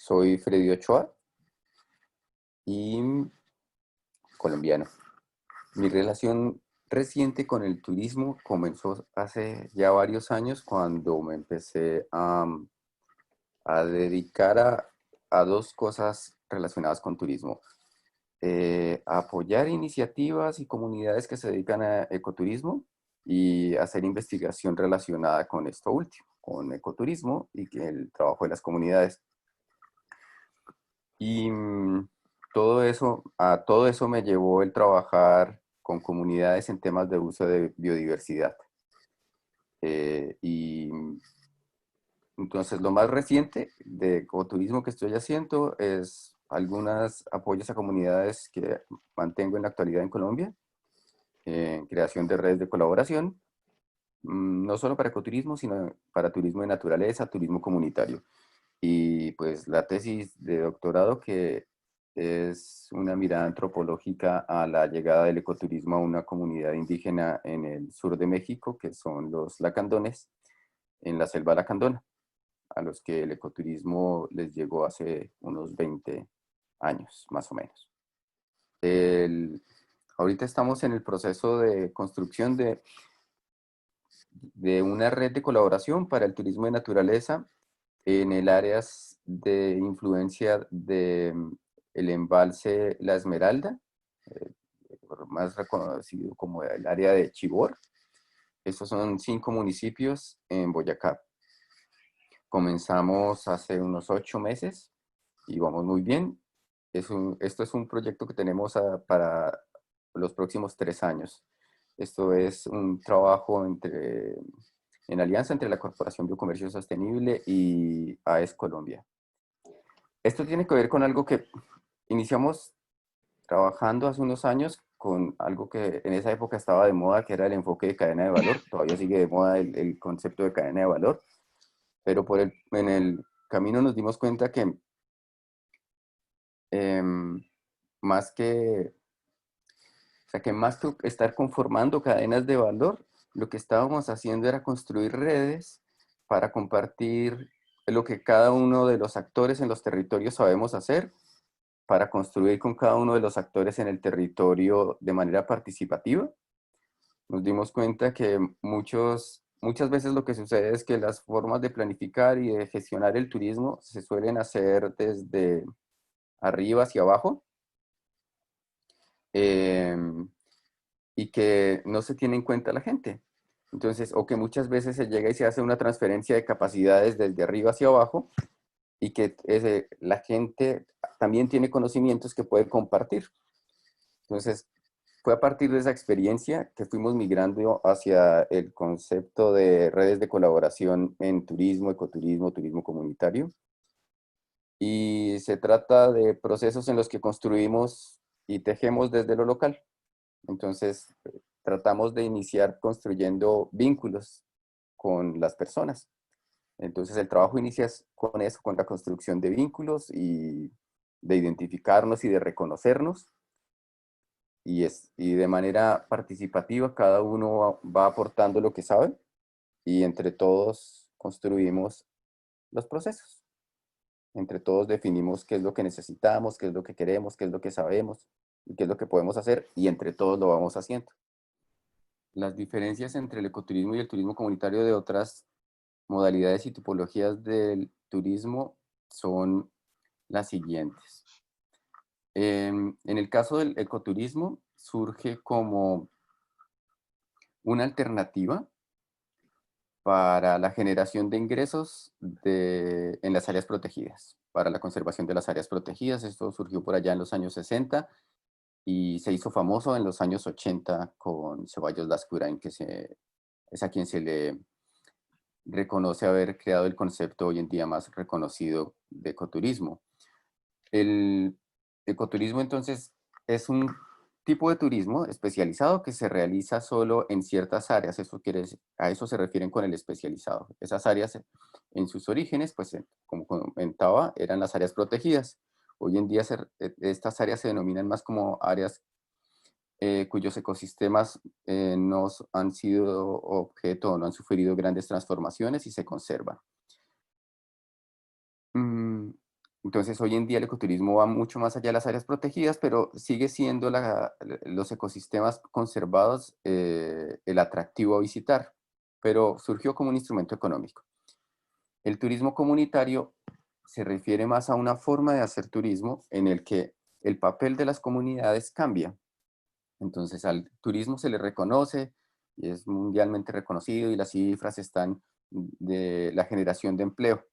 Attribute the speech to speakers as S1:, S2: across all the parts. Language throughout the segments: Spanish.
S1: Soy Freddy Ochoa y colombiano. Mi relación reciente con el turismo comenzó hace ya varios años cuando me empecé a dedicar a dos cosas relacionadas con turismo. Apoyar iniciativas y comunidades que se dedican a ecoturismo y hacer investigación relacionada con esto último, con ecoturismo y el trabajo de las comunidades. Y todo eso me llevó el trabajar con comunidades en temas de uso de biodiversidad. Y entonces lo más reciente de ecoturismo que estoy haciendo es algunos apoyos a comunidades que mantengo en la actualidad en Colombia, en creación de redes de colaboración, no solo para ecoturismo, sino para turismo de naturaleza, turismo comunitario. Y pues la tesis de doctorado, que es una mirada antropológica a la llegada del ecoturismo a una comunidad indígena en el sur de México, que son los lacandones, en la selva lacandona, a los que el ecoturismo les llegó hace unos 20 años, más o menos. Ahorita estamos en el proceso de construcción de una red de colaboración para el turismo de naturaleza en el área de influencia de el embalse La Esmeralda, eh, más reconocido como el área de Chivor. Estos son 5 municipios en Boyacá. Comenzamos hace unos 8 meses y vamos muy bien. Esto es un proyecto que tenemos para los próximos 3 años. Esto es un trabajo en alianza entre la Corporación Biocomercio Sostenible y AES Colombia. Esto tiene que ver con algo que iniciamos trabajando hace unos años con algo que en esa época estaba de moda, que era el enfoque de cadena de valor. Todavía sigue de moda el concepto de cadena de valor, pero en el camino nos dimos cuenta que em, más que, o sea, que más que estar conformando cadenas de valor, lo que estábamos haciendo era construir redes para compartir lo que cada uno de los actores en los territorios sabemos hacer, para construir con cada uno de los actores en el territorio de manera participativa. Nos dimos cuenta que muchas veces lo que sucede es que las formas de planificar y de gestionar el turismo se suelen hacer desde arriba hacia abajo, eh, y que no se tiene en cuenta la gente. Entonces, o que muchas veces se llega y se hace una transferencia de capacidades desde arriba hacia abajo y que la gente también tiene conocimientos que puede compartir. Entonces, fue a partir de esa experiencia que fuimos migrando hacia el concepto de redes de colaboración en turismo, ecoturismo, turismo comunitario. Y se trata de procesos en los que construimos y tejemos desde lo local. Entonces, tratamos de iniciar construyendo vínculos con las personas. Entonces, el trabajo inicia con eso, con la construcción de vínculos y de identificarnos y de reconocernos. Y de manera participativa cada uno va aportando lo que sabe y entre todos construimos los procesos. Entre todos definimos qué es lo que necesitamos, qué es lo que queremos, qué es lo que sabemos y qué es lo que podemos hacer y entre todos lo vamos haciendo. Las diferencias entre el ecoturismo y el turismo comunitario de otras modalidades y tipologías del turismo son las siguientes. En el caso del ecoturismo surge como una alternativa para la generación de ingresos en las áreas protegidas, para la conservación de las áreas protegidas. Esto surgió por allá en los años 60 y se hizo famoso en los años 80 con Ceballos Lascurain, es a quien se le reconoce haber creado el concepto hoy en día más reconocido de ecoturismo. El ecoturismo entonces es un tipo de turismo especializado que se realiza solo en ciertas áreas. A eso se refieren con el especializado. Esas áreas en sus orígenes, pues como comentaba, eran las áreas protegidas. Hoy en día estas áreas se denominan más como áreas cuyos ecosistemas no han sido objeto o no han sufrido grandes transformaciones y se conservan. Mm, Entonces, hoy en día el ecoturismo va mucho más allá de las áreas protegidas, pero sigue siendo los ecosistemas conservados el atractivo a visitar, pero surgió como un instrumento económico. El turismo comunitario se refiere más a una forma de hacer turismo en el que el papel de las comunidades cambia. Entonces, al turismo se le reconoce y es mundialmente reconocido y las cifras están de la generación de empleo.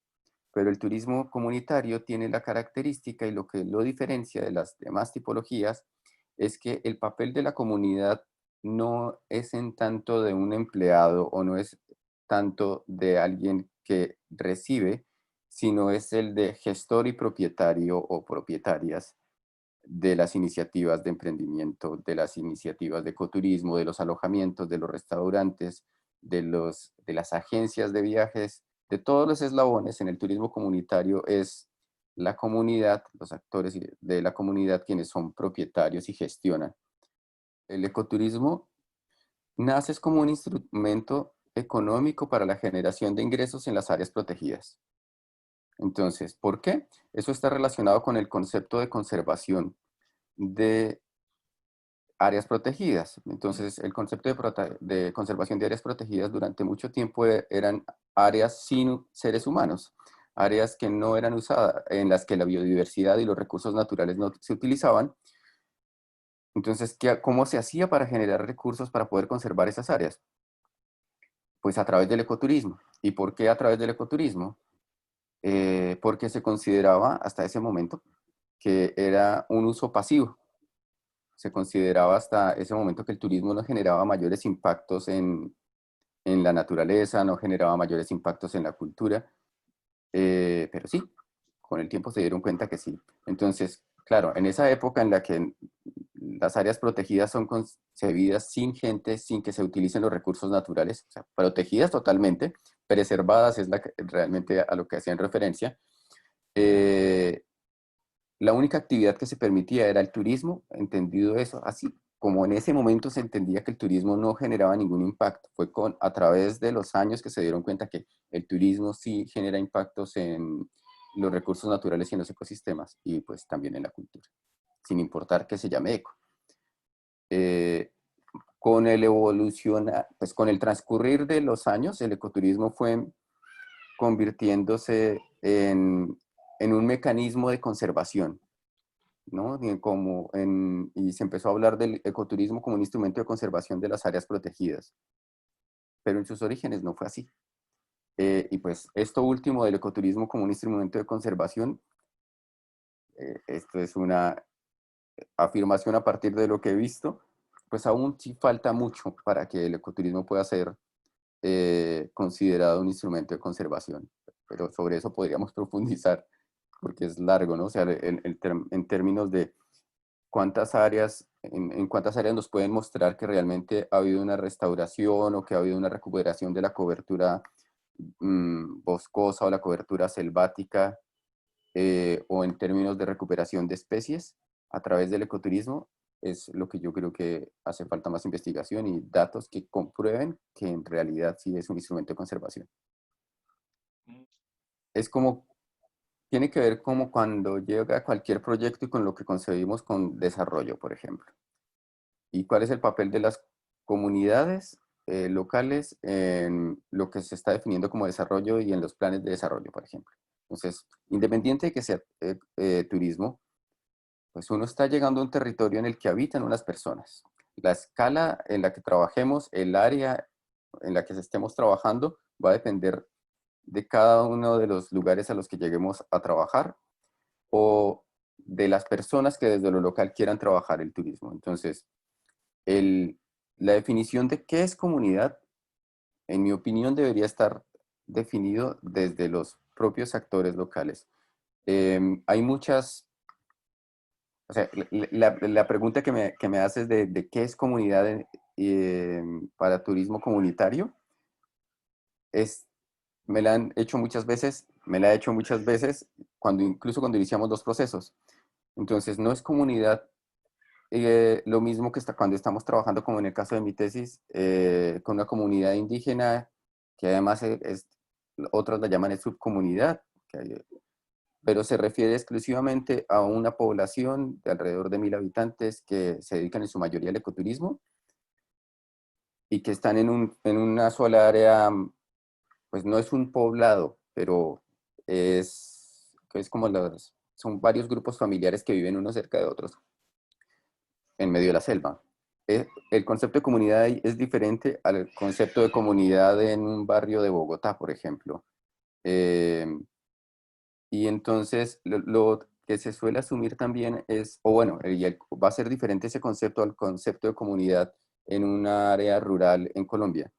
S1: Pero el turismo comunitario tiene la característica y lo que lo diferencia de las demás tipologías es que el papel de la comunidad no es en tanto de un empleado o no es tanto de alguien que recibe, sino es el de gestor y propietario o propietarias de las iniciativas de emprendimiento, de las iniciativas de ecoturismo, de los alojamientos, de los restaurantes, de las agencias de viajes, de todos los eslabones en el turismo comunitario es la comunidad, los actores de la comunidad quienes son propietarios y gestionan. El ecoturismo nace como un instrumento económico para la generación de ingresos en las áreas protegidas. Entonces, ¿por qué? Eso está relacionado con el concepto de conservación de áreas protegidas. Entonces, el concepto de conservación de áreas protegidas durante mucho tiempo eran áreas sin seres humanos, áreas que no eran usadas, en las que la biodiversidad y los recursos naturales no se utilizaban. Entonces, ¿cómo se hacía para generar recursos para poder conservar esas áreas? Pues a través del ecoturismo. ¿Y por qué a través del ecoturismo? Porque se consideraba hasta ese momento que era un uso pasivo. Se consideraba hasta ese momento que el turismo no generaba mayores impactos en la naturaleza, no generaba mayores impactos en la cultura, pero sí, con el tiempo se dieron cuenta que sí. Entonces, claro, en esa época en la que las áreas protegidas son concebidas sin gente, sin que se utilicen los recursos naturales, o sea, protegidas totalmente, preservadas es realmente a lo que hacían referencia, eh, la única actividad que se permitía era el turismo, entendido eso así. Como en ese momento se entendía que el turismo no generaba ningún impacto, fue a través de los años que se dieron cuenta que el turismo sí genera impactos en los recursos naturales y en los ecosistemas, y pues también en la cultura, sin importar que se llame eco. Eh, pues con el transcurrir de los años, el ecoturismo fue convirtiéndose en un mecanismo de conservación, ¿no? Y se empezó a hablar del ecoturismo como un instrumento de conservación de las áreas protegidas, pero en sus orígenes no fue así. Y pues esto último del ecoturismo como un instrumento de conservación, esto es una afirmación a partir de lo que he visto, pues aún sí falta mucho para que el ecoturismo pueda ser considerado un instrumento de conservación, pero sobre eso podríamos profundizar porque es largo, ¿no? O sea, en términos de en cuántas áreas nos pueden mostrar que realmente ha habido una restauración o que ha habido una recuperación de la cobertura boscosa o la cobertura selvática, o en términos de recuperación de especies a través del ecoturismo, es lo que yo creo que hace falta más investigación y datos que comprueben que en realidad sí es un instrumento de conservación. Es como, tiene que ver como cuando llega cualquier proyecto y con lo que concebimos con desarrollo, por ejemplo. ¿Y cuál es el papel de las comunidades locales en lo que se está definiendo como desarrollo y en los planes de desarrollo, por ejemplo? Entonces, independiente de que sea turismo, pues uno está llegando a un territorio en el que habitan unas personas. La escala en la que trabajemos, el área en la que estemos trabajando, va a depender de cada uno de los lugares a los que lleguemos a trabajar o de las personas que desde lo local quieran trabajar el turismo. Entonces, el, la definición de qué es comunidad, en mi opinión, debería estar definido desde los propios actores locales. Hay muchas, o sea, la pregunta que me haces de qué es comunidad para turismo comunitario, es, me la han hecho muchas veces, me la he hecho muchas veces, incluso cuando iniciamos los procesos. Entonces, no es comunidad lo mismo que cuando estamos trabajando, como en el caso de mi tesis, con una comunidad indígena, que además otros la llaman subcomunidad, que pero se refiere exclusivamente a una población de alrededor de 1000 habitantes que se dedican en su mayoría al ecoturismo y que están en una sola área, pues no es un poblado, pero es como son varios grupos familiares que viven unos cerca de otros en medio de la selva. El concepto de comunidad ahí es diferente al concepto de comunidad en un barrio de Bogotá, por ejemplo. Eh, y entonces lo que se suele asumir también es, o bueno, va a ser diferente ese concepto al concepto de comunidad en un área rural en Colombia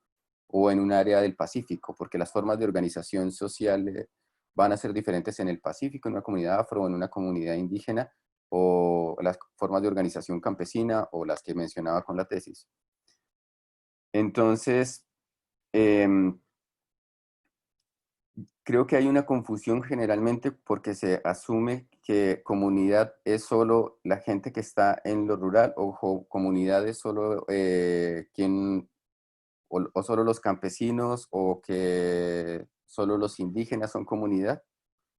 S1: o en un área del Pacífico, porque las formas de organización social van a ser diferentes en el Pacífico, en una comunidad afro o en una comunidad indígena, o las formas de organización campesina o las que mencionaba con la tesis. Entonces, em, creo que hay una confusión generalmente porque se asume que comunidad es solo la gente que está en lo rural o comunidad es solo quien o solo los campesinos o que solo los indígenas son comunidad,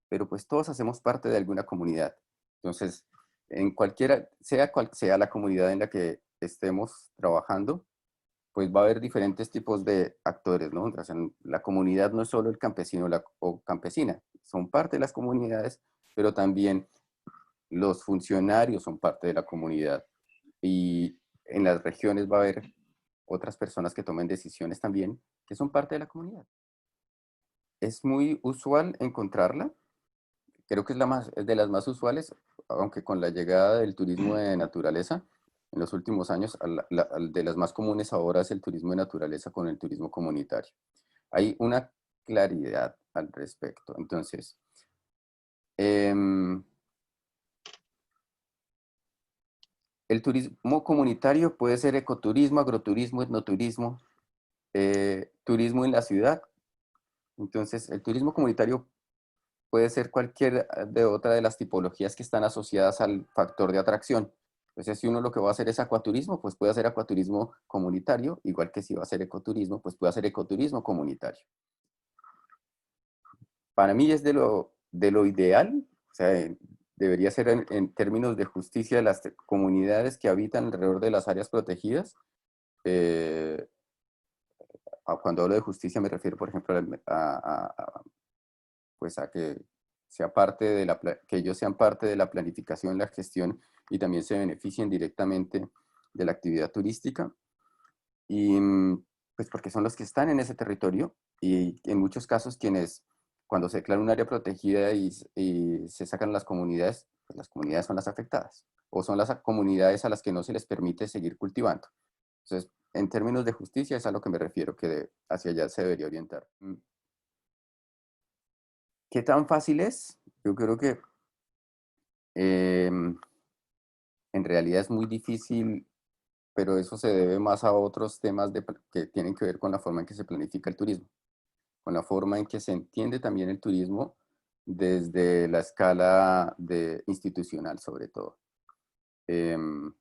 S1: pero pues todos hacemos parte de alguna comunidad. Entonces, en cualquiera, sea cual sea la comunidad en la que estemos trabajando, pues va a haber diferentes tipos de actores, ¿no? O sea, la comunidad no es solo el campesino o campesina, son parte de las comunidades, pero también los funcionarios son parte de la comunidad. Y en las regiones va a haber otras personas que tomen decisiones también, que son parte de la comunidad. Es muy usual encontrarla, creo que es de las más usuales, aunque con la llegada del turismo de naturaleza, en los últimos años, de las más comunes ahora es el turismo de naturaleza con el turismo comunitario. Hay una claridad al respecto. Entonces, em, el turismo comunitario puede ser ecoturismo, agroturismo, etnoturismo, turismo en la ciudad. Entonces, el turismo comunitario puede ser cualquier de otra de las tipologías que están asociadas al factor de atracción. Entonces, si uno lo que va a hacer es acuaturismo, pues puede hacer acuaturismo comunitario, igual que si va a hacer ecoturismo, pues puede hacer ecoturismo comunitario. Para mí es de lo ideal, o sea, debería ser en términos de justicia de las comunidades que habitan alrededor de las áreas protegidas. Eh, Cuando hablo de justicia me refiero, por ejemplo, pues a que sea parte de que ellos sean parte de la planificación, la gestión y también se beneficien directamente de la actividad turística. Y pues porque son los que están en ese territorio y en muchos casos quienes, cuando se declara un área protegida y se sacan las comunidades, pues las comunidades son las afectadas o son las comunidades a las que no se les permite seguir cultivando. Entonces, en términos de justicia es a lo que me refiero, que hacia allá se debería orientar. ¿Qué tan fácil es? Yo creo que em, en realidad es muy difícil, pero eso se debe más a otros temas que tienen que ver con la forma en que se planifica el turismo, con la forma en que se entiende también el turismo desde la escala institucional sobre todo. Em,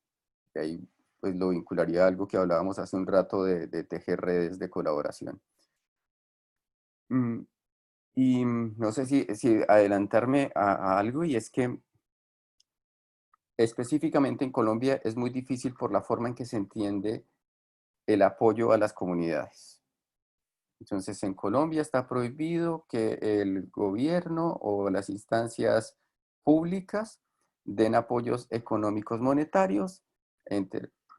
S1: Ahí pues lo vincularía a algo que hablábamos hace un rato de tejer redes de colaboración. Mm, y no sé si adelantarme a algo, y es que específicamente en Colombia es muy difícil por la forma en que se entiende el apoyo a las comunidades. Entonces, en Colombia está prohibido que el gobierno o las instancias públicas den apoyos económicos monetarios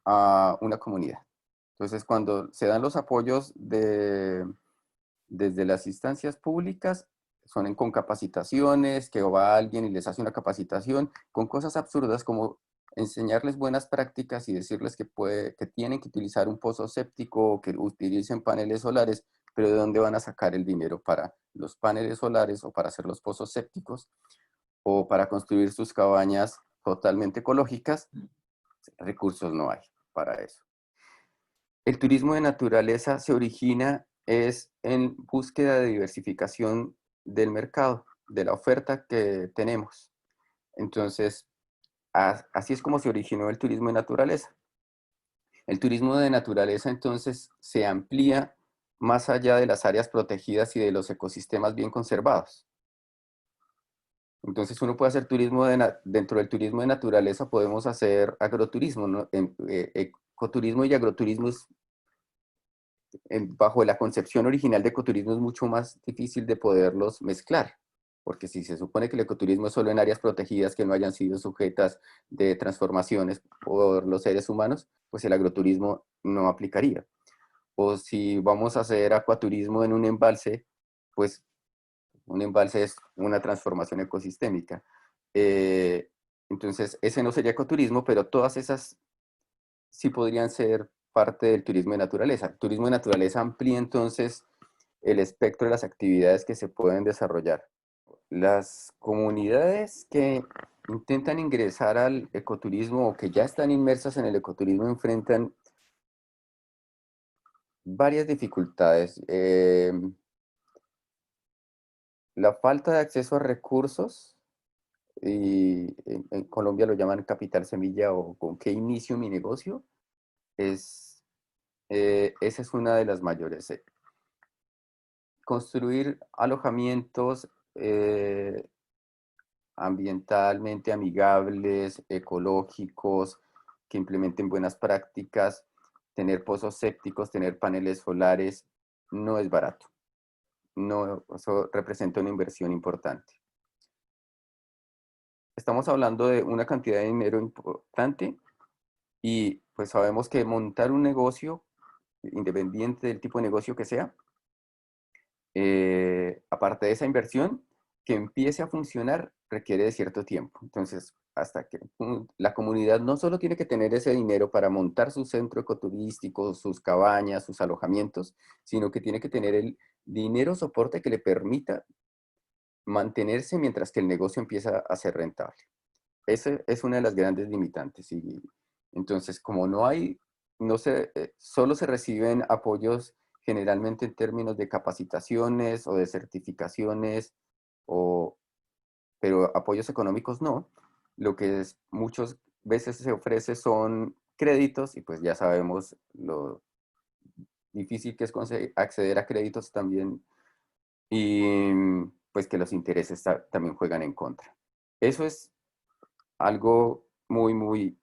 S1: a una comunidad. Entonces, cuando se dan los apoyos desde las instancias públicas, son con capacitaciones, que va alguien y les hace una capacitación, con cosas absurdas como enseñarles buenas prácticas y decirles que tienen que utilizar un pozo séptico o que utilicen paneles solares, pero ¿de dónde van a sacar el dinero para los paneles solares o para hacer los pozos sépticos o para construir sus cabañas totalmente ecológicas? Recursos no hay para eso. El turismo de naturaleza se origina es en búsqueda de diversificación del mercado, de la oferta que tenemos. Entonces, así es como se originó el turismo de naturaleza. El turismo de naturaleza entonces se amplía más allá de las áreas protegidas y de los ecosistemas bien conservados. Entonces uno puede hacer turismo dentro del turismo de naturaleza podemos hacer agroturismo, ¿no? Ecoturismo y agroturismo bajo la concepción original de ecoturismo es mucho más difícil de poderlos mezclar, porque si se supone que el ecoturismo es solo en áreas protegidas que no hayan sido sujetas de transformaciones por los seres humanos, pues el agroturismo no aplicaría. O si vamos a hacer acuaturismo en un embalse, pues un embalse es una transformación ecosistémica. Eh, entonces, ese no sería ecoturismo, pero todas esas sí podrían ser parte del turismo de naturaleza. El turismo de naturaleza amplía entonces el espectro de las actividades que se pueden desarrollar. Las comunidades que intentan ingresar al ecoturismo o que ya están inmersas en el ecoturismo enfrentan varias dificultades. La falta de acceso a recursos, y en Colombia lo llaman capital semilla o con qué inicio mi negocio, esa es una de las mayores. Construir alojamientos ambientalmente amigables, ecológicos, que implementen buenas prácticas, tener pozos sépticos, tener paneles solares, no es barato. No, eso representa una inversión importante. Estamos hablando de una cantidad de dinero importante y pues sabemos que montar un negocio, independiente del tipo de negocio que sea, aparte de esa inversión, que empiece a funcionar requiere de cierto tiempo. Entonces, hasta que la comunidad no solo tiene que tener ese dinero para montar su centro ecoturístico, sus cabañas, sus alojamientos, sino que tiene que tener el dinero soporte que le permita mantenerse mientras que el negocio empieza a ser rentable. Esa es una de las grandes limitantes. Y entonces, como no hay, no se, solo se reciben apoyos generalmente en términos de capacitaciones o de certificaciones, o, pero apoyos económicos no. Lo que es, muchas veces se ofrece son créditos y pues ya sabemos lo difícil que es acceder a créditos también y pues que los intereses también juegan en contra. Eso es algo muy, muy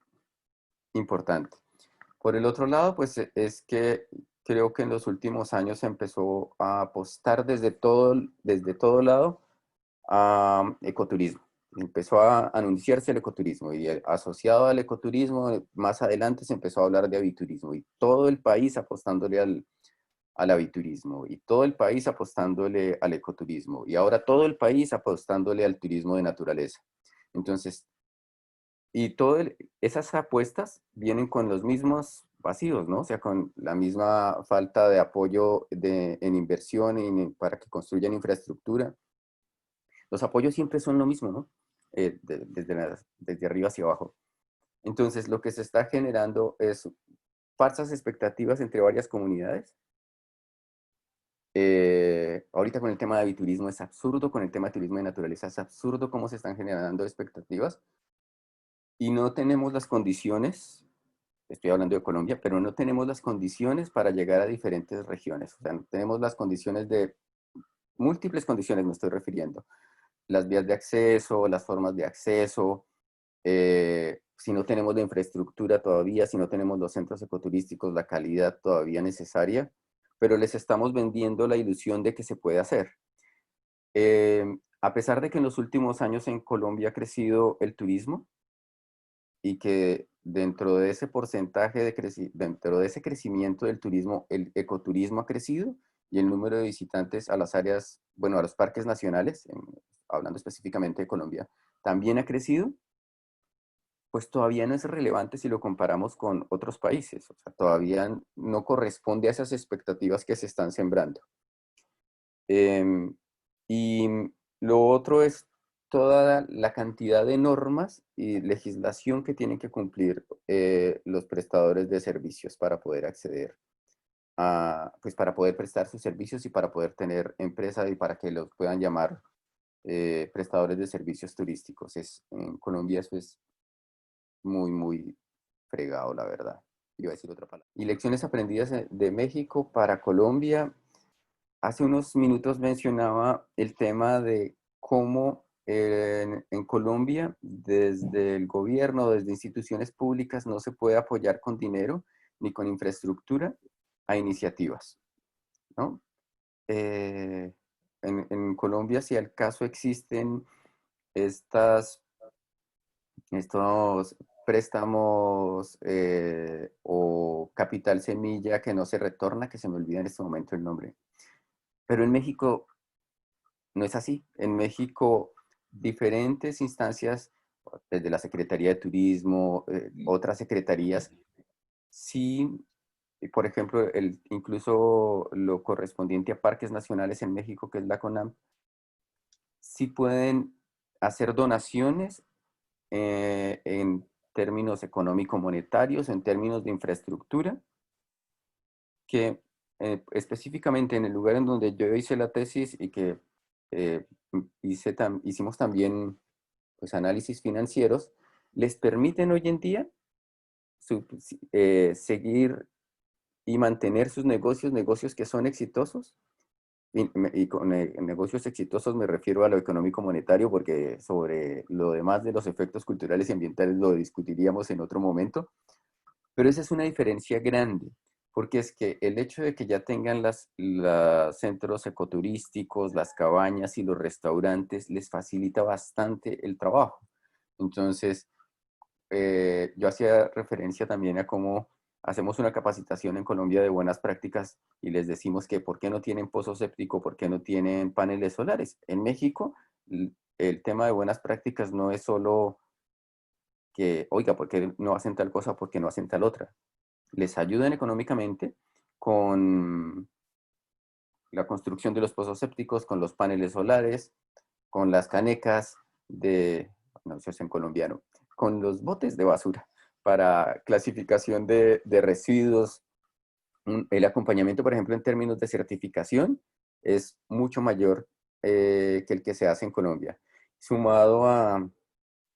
S1: importante. Por el otro lado, pues es que creo que en los últimos años se empezó a apostar desde todo lado a ecoturismo. Empezó a anunciarse el ecoturismo y asociado al ecoturismo, más adelante se empezó a hablar de aviturismo y todo el país apostándole al aviturismo y todo el país apostándole al ecoturismo y ahora todo el país apostándole al turismo de naturaleza. Entonces, y todas esas apuestas vienen con los mismos vacíos, ¿no? O sea, con la misma falta de apoyo en inversión para que construyan infraestructura. Los apoyos siempre son lo mismo, ¿no? Desde arriba hacia abajo. Entonces, lo que se está generando es falsas expectativas entre varias comunidades. Ahorita con el tema de aviturismo es absurdo, con el tema de turismo de naturaleza es absurdo cómo se están generando expectativas y no tenemos las condiciones, estoy hablando de Colombia, pero no tenemos las condiciones para llegar a diferentes regiones. O sea, no tenemos las condiciones de, múltiples condiciones me estoy refiriendo. Las vías de acceso, las formas de acceso, si no tenemos la infraestructura todavía, si no tenemos los centros ecoturísticos, la calidad todavía necesaria, pero les estamos vendiendo la ilusión de que se puede hacer. A pesar de que en los últimos años en Colombia ha crecido el turismo, y que dentro de ese porcentaje dentro de ese crecimiento del turismo, el ecoturismo ha crecido y el número de visitantes a las áreas, bueno, a los parques nacionales, hablando específicamente de Colombia, también ha crecido, pues todavía no es relevante si lo comparamos con otros países. O sea, todavía no corresponde a esas expectativas que se están sembrando. Y lo otro es toda la cantidad de normas y legislación que tienen que cumplir los prestadores de servicios para poder acceder pues para poder prestar sus servicios y para poder tener empresa y para que los puedan llamar prestadores de servicios turísticos. En Colombia eso es muy, muy fregado, la verdad. Iba a decir otra palabra. Y lecciones aprendidas de México para Colombia. Hace unos minutos mencionaba el tema de cómo En Colombia, desde el gobierno, desde instituciones públicas, no se puede apoyar con dinero ni con infraestructura a iniciativas, ¿no? En Colombia, si al caso existen estas, estos préstamos o capital semilla que no se retorna, que se me olvida en este momento el nombre. Pero en México no es así. En México, diferentes instancias, desde la Secretaría de Turismo, otras secretarías, sí, por ejemplo, incluso lo correspondiente a parques nacionales en México, que es la CONAM, sí pueden hacer donaciones en términos económico-monetarios, en términos de infraestructura, que específicamente en el lugar en donde yo hice la tesis y que eh, hicimos también pues, análisis financieros, les permiten hoy en día seguir y mantener sus negocios, negocios que son exitosos. Y con negocios exitosos me refiero a lo económico monetario, porque sobre lo demás de los efectos culturales y ambientales lo discutiríamos en otro momento. Pero esa es una diferencia grande, porque es que el hecho de que ya tengan los centros ecoturísticos, las cabañas y los restaurantes les facilita bastante el trabajo. Entonces, yo hacía referencia también a cómo hacemos una capacitación en Colombia de buenas prácticas y les decimos que por qué no tienen pozo séptico, por qué no tienen paneles solares. En México, el tema de buenas prácticas no es solo que, oiga, ¿por qué no hacen tal cosa? ¿Por qué no hacen tal otra? Les ayudan económicamente con la construcción de los pozos sépticos, con los paneles solares, con las canecas no sé si es en colombiano, con los botes de basura para clasificación de residuos. El acompañamiento, por ejemplo, en términos de certificación, es mucho mayor que el que se hace en Colombia. Sumado a,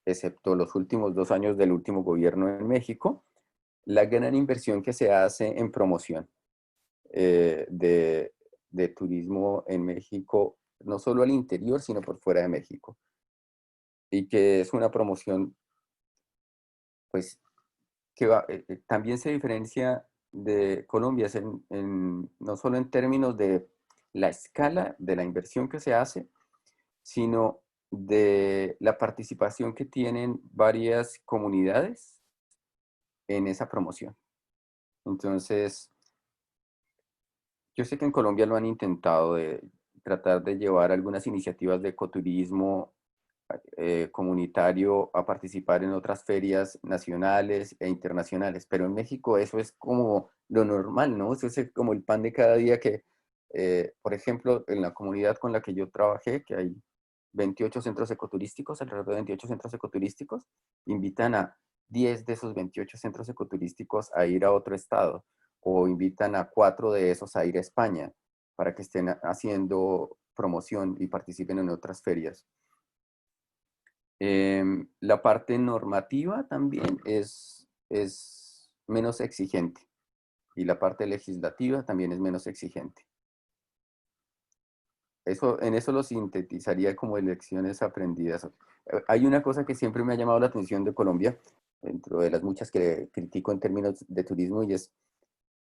S1: excepto los últimos 2 años del último gobierno en México, la gran inversión que se hace en promoción eh, de, de turismo en México, no solo al interior, sino por fuera de México. Y que es una promoción, pues, que también se diferencia de Colombia, no solo en términos de la escala de la inversión que se hace, sino de la participación que tienen varias comunidades en esa promoción. Entonces, yo sé que en Colombia lo han intentado de tratar de llevar algunas iniciativas de ecoturismo comunitario a participar en otras ferias nacionales e internacionales, pero en México eso es como lo normal, ¿no? Eso es como el pan de cada día que, por ejemplo, en la comunidad con la que yo trabajé, que hay 28 centros ecoturísticos, alrededor de 28 centros ecoturísticos, invitan a 10 de esos 28 centros ecoturísticos a ir a otro estado o invitan a 4 de esos a ir a España para que estén haciendo promoción y participen en otras ferias. La parte normativa también es menos exigente y la parte legislativa también es menos exigente. En eso lo sintetizaría como lecciones aprendidas. Hay una cosa que siempre me ha llamado la atención de Colombia, dentro de las muchas que critico en términos de turismo, y es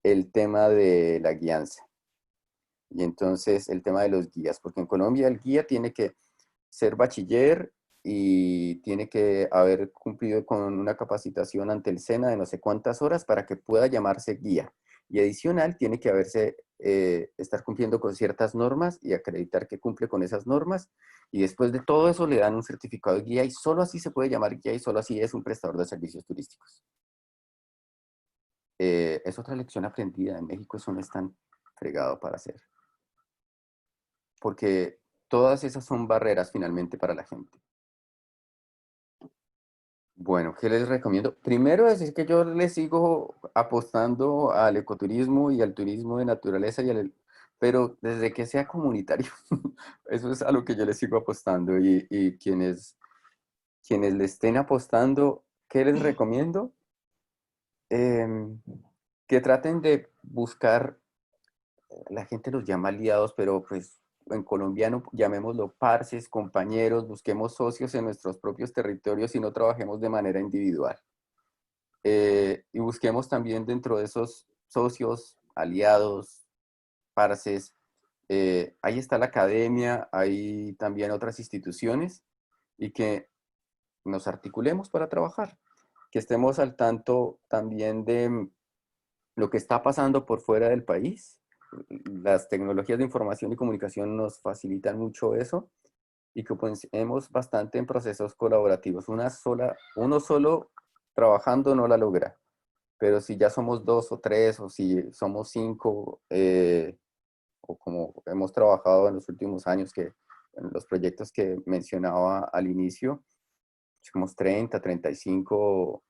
S1: el tema de la guianza. Y entonces el tema de los guías, porque en Colombia el guía tiene que ser bachiller y tiene que haber cumplido con una capacitación ante el SENA de no sé cuántas horas para que pueda llamarse guía. Y adicional, tiene que estar cumpliendo con ciertas normas y acreditar que cumple con esas normas. Y después de todo eso le dan un certificado de guía y solo así se puede llamar guía y solo así es un prestador de servicios turísticos. Es otra lección aprendida. En México eso no es tan fregado para hacer. Porque todas esas son barreras finalmente para la gente. Bueno, ¿qué les recomiendo? Primero decir que yo les sigo apostando al ecoturismo y al turismo de naturaleza, pero desde que sea comunitario. Eso es a lo que yo les sigo apostando. Y quienes le estén apostando, ¿qué les recomiendo? Em, que traten de buscar, la gente los llama aliados, pero pues en colombiano, llamémoslo parces, compañeros, busquemos socios en nuestros propios territorios y no trabajemos de manera individual. Y busquemos también dentro de esos socios, aliados, parces, ahí está la academia, hay también otras instituciones y que nos articulemos para trabajar, que estemos al tanto también de lo que está pasando por fuera del país. Las tecnologías de información y comunicación nos facilitan mucho eso y que pensemos bastante en procesos colaborativos. Uno solo trabajando no la logra, pero si ya somos dos o tres o si somos cinco, o como hemos trabajado en los últimos años, que en los proyectos que mencionaba al inicio, somos 30, 35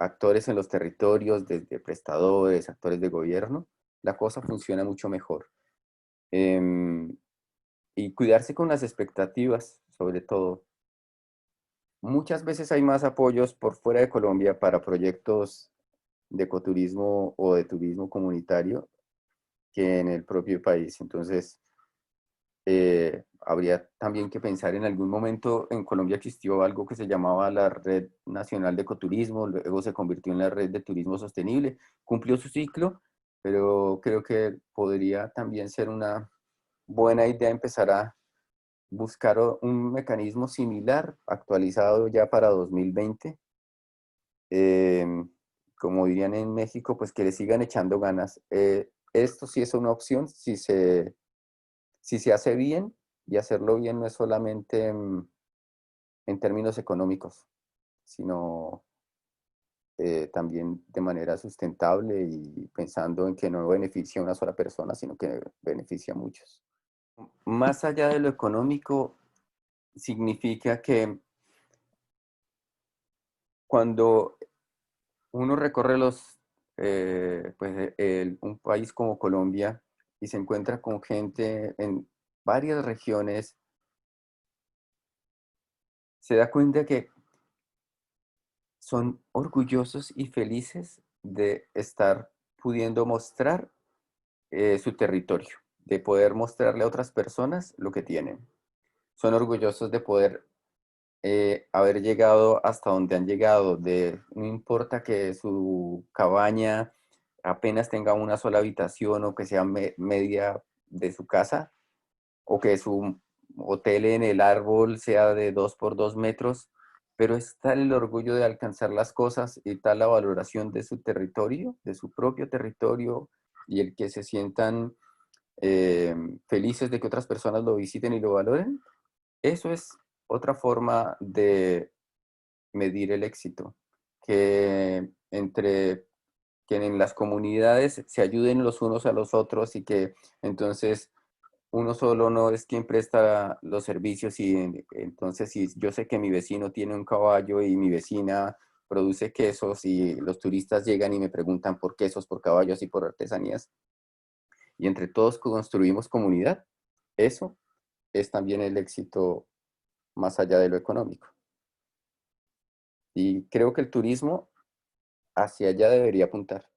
S1: actores en los territorios, desde prestadores, actores de gobierno, la cosa funciona mucho mejor. Em, y cuidarse con las expectativas, sobre todo. Muchas veces hay más apoyos por fuera de Colombia para proyectos de ecoturismo o de turismo comunitario que en el propio país. Entonces, habría también que pensar en algún momento en Colombia existió algo que se llamaba la Red Nacional de Ecoturismo, luego se convirtió en la Red de Turismo Sostenible, cumplió su ciclo, pero creo que podría también ser una buena idea empezar a buscar un mecanismo similar, actualizado ya para 2020. eh, Como dirían en México, pues que le sigan echando ganas. Esto sí es una opción si se hace bien, y hacerlo bien no es solamente en términos económicos, sino también de manera sustentable y pensando en que no beneficia a una sola persona, sino que beneficia a muchos. Más allá de lo económico, significa que cuando uno recorre un país como Colombia y se encuentra con gente en varias regiones, se da cuenta que son orgullosos y felices de estar pudiendo mostrar su territorio, de poder mostrarle a otras personas lo que tienen. Son orgullosos de poder haber llegado hasta donde han llegado, no importa que su cabaña apenas tenga una sola habitación o que sea media de su casa, o que su hotel en el árbol sea de 2 por 2 metros, pero es tal el orgullo de alcanzar las cosas y tal la valoración de su territorio, de su propio territorio, y el que se sientan felices de que otras personas lo visiten y lo valoren. Eso es otra forma de medir el éxito, que que en las comunidades se ayuden los unos a los otros y que entonces uno solo no es quien presta los servicios, y entonces si yo sé que mi vecino tiene un caballo y mi vecina produce quesos y los turistas llegan y me preguntan por quesos, por caballos y por artesanías, y entre todos construimos comunidad, eso es también el éxito más allá de lo económico. Y creo que el turismo hacia allá debería apuntar.